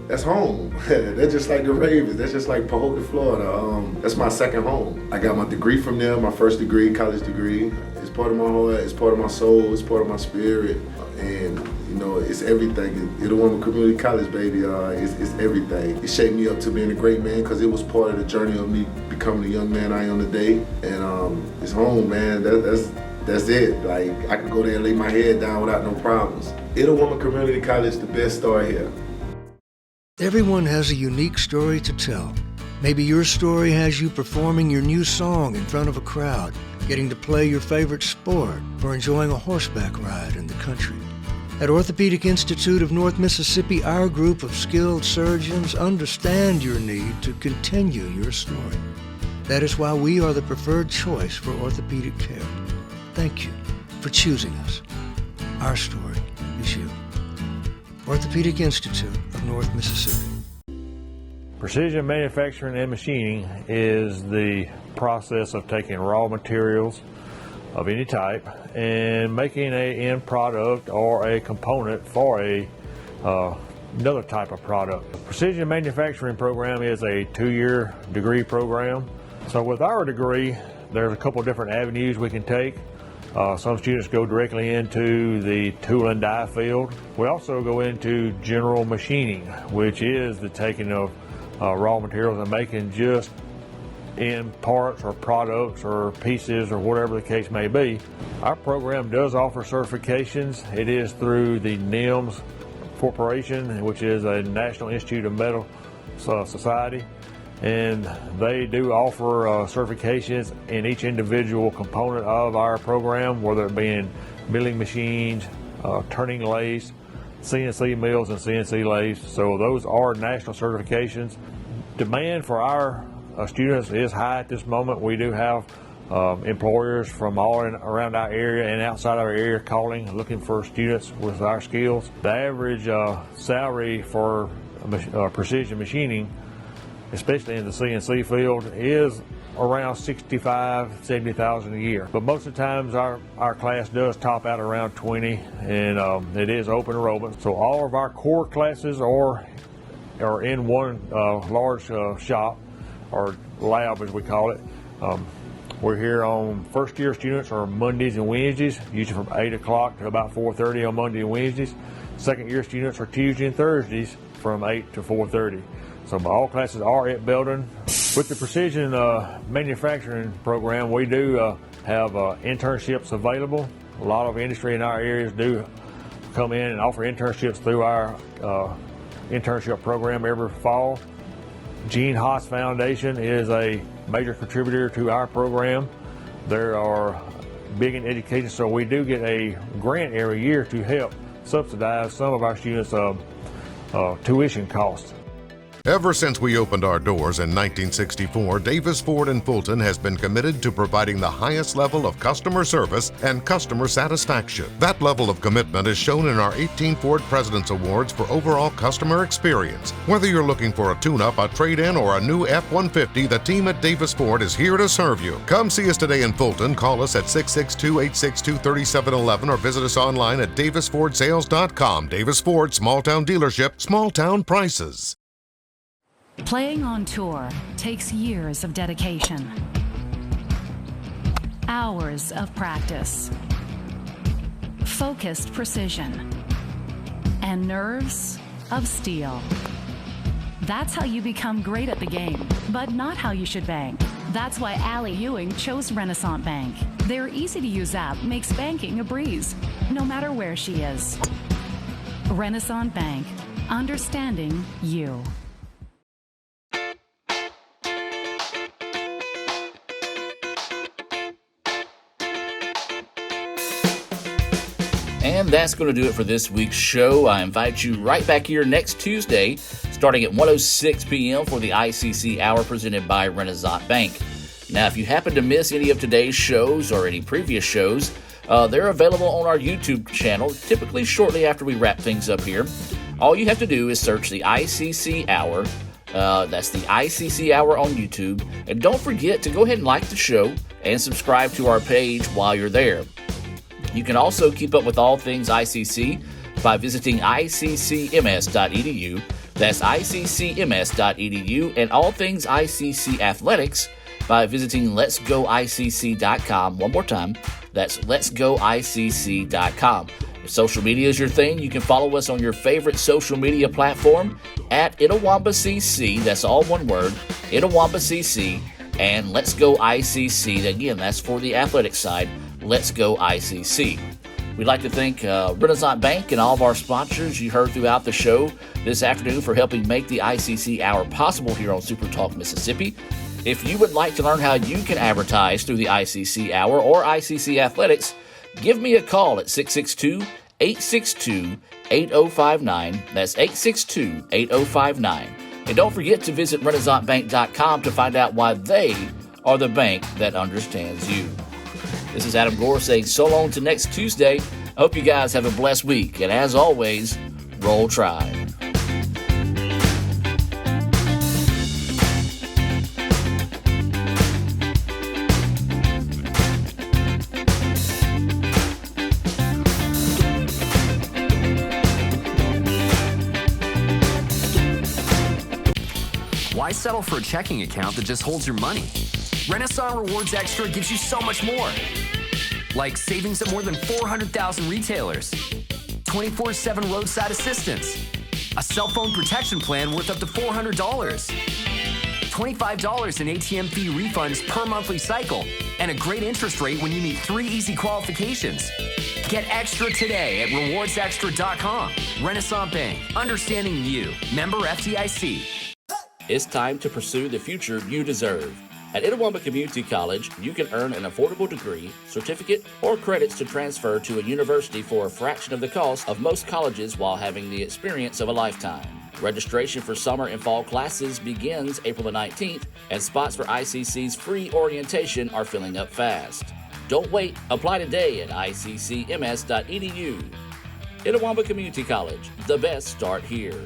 That's home. That's just like the Ravens. That's just like Pahokee, Florida. That's my second home. I got my degree from there, my first degree, college degree. It's part of my heart, it's part of my soul, it's part of my spirit. And, you know, it's everything. Itawamba Community College, baby, it's everything. It shaped me up to being a great man, because it was part of the journey of me becoming the young man I am today. And it's home, man. That's it. Like, I could go there and lay my head down without no problems. Itawamba Community College, the best start here.
Everyone has a unique story to tell. Maybe your story has you performing your new song in front of a crowd, getting to play your favorite sport, or enjoying a horseback ride in the country. At Orthopedic Institute of North Mississippi, our group of skilled surgeons understand your need to continue your story. That is why we are the preferred choice for orthopedic care. Thank you for choosing us. Our story is you. Orthopedic Institute of North Mississippi.
Precision manufacturing and machining is the process of taking raw materials of any type and making an end product or a component for another type of product. The Precision Manufacturing program is a 2-year degree program. So with our degree, there's a couple different avenues we can take. Some students go directly into the tool and die field. We also go into general machining, which is the taking of raw materials and making just in parts or products or pieces or whatever the case may be. Our program does offer certifications. It is through the NIMS Corporation, which is a National Institute of Metal Society, and they do offer certifications in each individual component of our program, whether it be in milling machines, turning lathes, CNC mills and CNC lathes. So those are national certifications. Demand for our students is high at this moment. We do have employers from all around our area and outside our area calling, looking for students with our skills. The average salary for precision machining, especially in the CNC field, is around $65,000 to $70,000 a year. But most of the times our class does top out around 20, and it is open enrollment. So all of our core classes are in one large shop, or lab as we call it. We're here on first year students are Mondays and Wednesdays, usually from 8 o'clock to about 4:30 on Monday and Wednesdays. Second year students are Tuesday and Thursdays from 8 to 4:30. So all classes are at Belden. With the precision manufacturing program, we do have internships available. A lot of industry in our areas do come in and offer internships through our internship program every fall. Gene Haas Foundation is a major contributor to our program. They are big in education, so we do get a grant every year to help subsidize some of our students' tuition costs.
Ever since we opened our doors in 1964, Davis Ford in Fulton has been committed to providing the highest level of customer service and customer satisfaction. That level of commitment is shown in our 18 Ford President's Awards for overall customer experience. Whether you're looking for a tune-up, a trade-in, or a new F-150, the team at Davis Ford is here to serve you. Come see us today in Fulton. Call us at 662-862-3711 or visit us online at davisfordsales.com. Davis Ford, small-town dealership, small-town prices.
Playing on tour takes years of dedication, hours of practice, focused precision, and nerves of steel. That's how you become great at the game, but not how you should bank. That's why Allie Ewing chose Renaissance Bank. Their easy-to-use app makes banking a breeze, no matter where she is. Renaissance Bank, understanding you.
And that's going to do it for this week's show. I invite you right back here next Tuesday, starting at 1:06 p.m. for the ICC Hour presented by Renaissance Bank. Now, if you happen to miss any of today's shows or any previous shows, they're available on our YouTube channel, typically shortly after we wrap things up here. All you have to do is search the ICC Hour. That's the ICC Hour on YouTube. And don't forget to go ahead and like the show and subscribe to our page while you're there. You can also keep up with all things ICC by visiting iccms.edu. That's iccms.edu, and all things ICC athletics by visiting letsgoicc.com. One more time, that's letsgoicc.com. If social media is your thing, you can follow us on your favorite social media platform at ItawambaCC. That's all one word, ItawambaCC, and Let's Go ICC. Again, that's for the athletic side. Let's Go ICC. We'd like to thank Renaissance Bank and all of our sponsors you heard throughout the show this afternoon for helping make the ICC Hour possible here on Super Talk Mississippi. If you would like to learn how you can advertise through the ICC Hour or ICC Athletics, give me a call at 662-862-8059. That's 862-8059. And don't forget to visit RenaissanceBank.com to find out why they are the bank that understands you. This is Adam Gore saying so long to next Tuesday. I hope you guys have a blessed week. And as always, roll Tribe.
Why settle for a checking account that just holds your money? Renaissance Rewards Extra gives you so much more. Like savings at more than 400,000 retailers, 24/7 roadside assistance, a cell phone protection plan worth up to $400, $25 in ATM fee refunds per monthly cycle, and a great interest rate when you meet 3 easy qualifications. Get extra today at rewardsextra.com. Renaissance Bank, understanding you. Member FDIC.
It's time to pursue the future you deserve. At Itawamba Community College, you can earn an affordable degree, certificate, or credits to transfer to a university for a fraction of the cost of most colleges while having the experience of a lifetime. Registration for summer and fall classes begins April the 19th, and spots for ICC's free orientation are filling up fast. Don't wait. Apply today at iccms.edu. Itawamba Community College, the best start here.